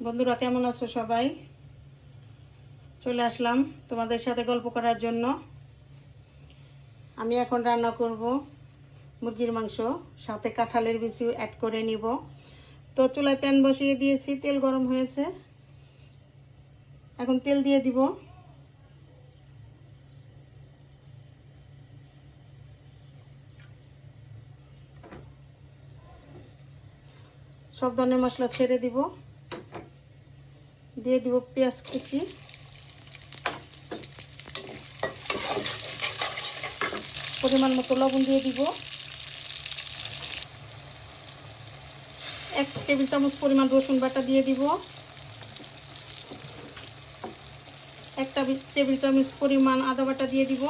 বন্ধুরা কেমন আছো সবাই? চলে আসলাম তোমাদের সাথে গল্প করার জন্য। আমি এখন রান্না করব মুরগির মাংস, সাথে কাঁঠালের বিচি অ্যাড করে নিব। তো চুলায় প্যান বসিয়ে দিয়েছি, তেল গরম হয়েছে, এখন তেল দিয়ে দিব। সব ধরনের মশলা ছেড়ে দিব, দিয়ে দিব পেঁয়াজ কুচি, পরিমাণ মতো লবণ দিয়ে দিব, 1 টেবিল চামচ পরিমাণ রসুন বাটা দিয়ে দিব, 1 টেবিল চামচ পরিমাণ আদা বাটা দিয়ে দিব,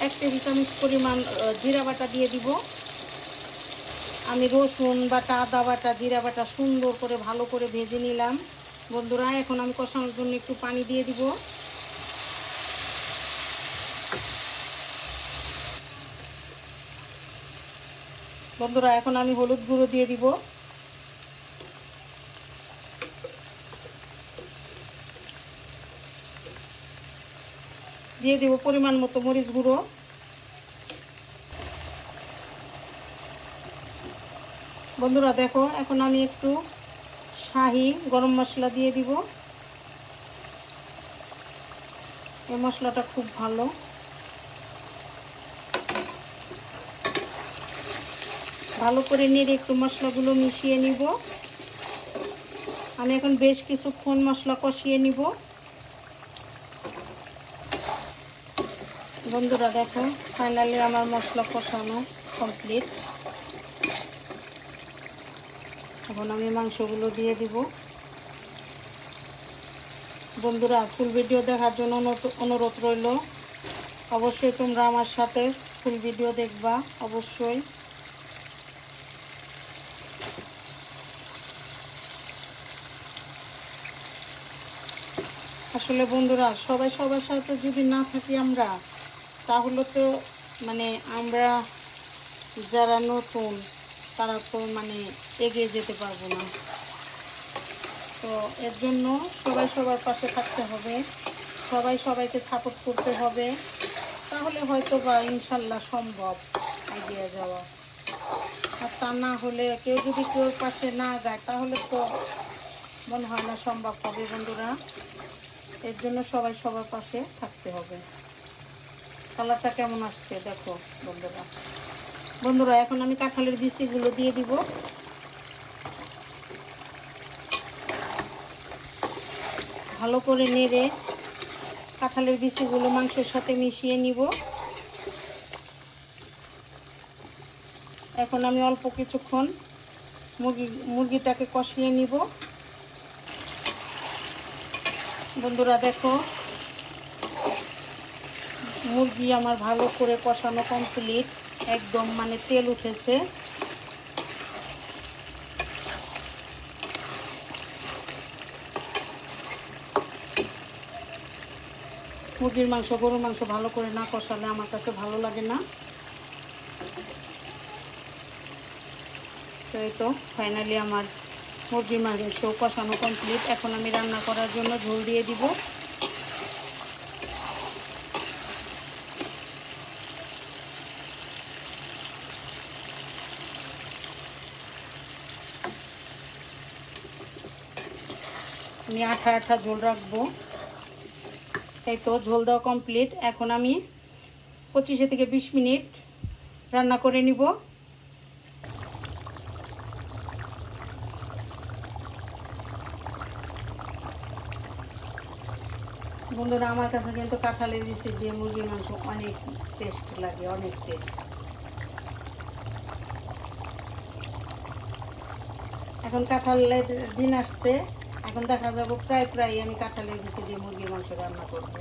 1 টেবিল চামচ পরিমাণ জিরা বাটা দিয়ে দিব। আমি রসুন বাটা, আদা বাটা, জিরা বাটা সুন্দর করে ভালো করে ভেজে নিলাম বন্ধুরা। এখন আমি কষানোর জন্য একটু পানি দিয়ে দিব। বন্ধুরা এখন আমি হলুদ গুঁড়ো দিয়ে দিব, দিয়ে দিব পরিমাণ মতো মরিচ গুঁড়ো, বন্ধুরা দেখো এখন আমি একটু শাহি গরম মশলা দিয়ে দিব। এই মশলাটা খুব ভালো, ভালো করে নেড়ে একটু মশলাগুলো মিশিয়ে নিব। আমি এখন বেশ কিছুক্ষণ মশলা কষিয়ে নিব। বন্ধুরা দেখো ফাইনালি আমার মশলা কষানো কমপ্লিট। এখন আমি মাংসগুলো দিয়ে দিব। বন্ধুরা ফুল ভিডিও দেখার জন্য অনুরোধ রইল, অবশ্যই তোমরা আমার সাথে ফুল ভিডিও দেখবা অবশ্যই। আসলে বন্ধুরা সবাই সবার সাথে যদি না থাকি আমরা, তাহলে তো আমরা যারা নতুন তারা তো এগিয়ে যেতে পারবো না। তো এর জন্য সবাই সবার পাশে থাকতে হবে, সবাই সবাইকে সাপোর্ট করতে হবে, তাহলে হয়তো বা ইনশাল্লাহ সম্ভব এগিয়ে যাওয়া। আর তা না হলে কেউ যদি কেউর পাশে না যায় তাহলে তো মনে হয় না সম্ভব হবে বন্ধুরা। এর জন্য সবাই সবার পাশে থাকতে হবে। কালারটা কেমন আসছে দেখো বন্ধুরা। বন্ধুরা এখন আমি কাঁঠালের বিচিগুলো দিয়ে দিব। ভালো করে নেড়ে কাঁঠালের বিচিগুলো মাংসের সাথে মিশিয়ে নিব। এখন আমি অল্প কিছুক্ষণ মুরগিটাকে কষিয়ে নিব। বন্ধুরা দেখো মুরগি আমার ভালো করে কষানো কমপ্লিট, একদম তেল উঠেছে। মুরগির মাংস, গরুর মাংস ভালো করে না কষালে আমার কাছে ভালো লাগে না। তো এই তো ফাইনালি আমার মুরগির মাংস কষানো কমপ্লিট। এখন আমি রান্না করার জন্য ঝোল দিয়ে দিব। আমি আঠা আঠা ঝোল রাখবো। এই তো ঝোল দেওয়া কমপ্লিট। এখন আমি 25 থেকে 20 মিনিট রান্না করে নিব। বন্ধুরা আমার কাছে কিন্তু কাঁঠালের বিচি দিয়ে মুরগির মাংস অনেক টেস্ট লাগে, অনেক টেস্ট। এখন কাঁঠালের দিন আসছে, এখন দেখা যাবো প্রায় আমি কাঁঠালের বিচি দিয়ে মুরগির মাংস রান্না করব।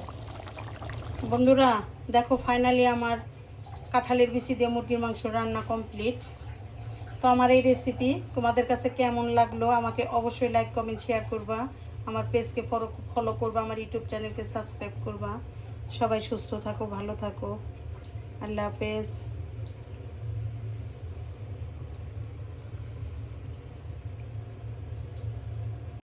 বন্ধুরা দেখো ফাইনালি আমার কাঁঠালের বিচি দিয়ে মুরগির মাংস রান্না কমপ্লিট। তো আমার এই রেসিপি তোমাদের কাছে কেমন লাগলো আমাকে অবশ্যই লাইক কমেন্ট শেয়ার করবা, আমার পেজকে ফলো করবা, আমার ইউটিউব চ্যানেলকে সাবস্ক্রাইব করবা। সবাই সুস্থ থাকো, ভালো থাকো। আল্লাহ হাফেজ।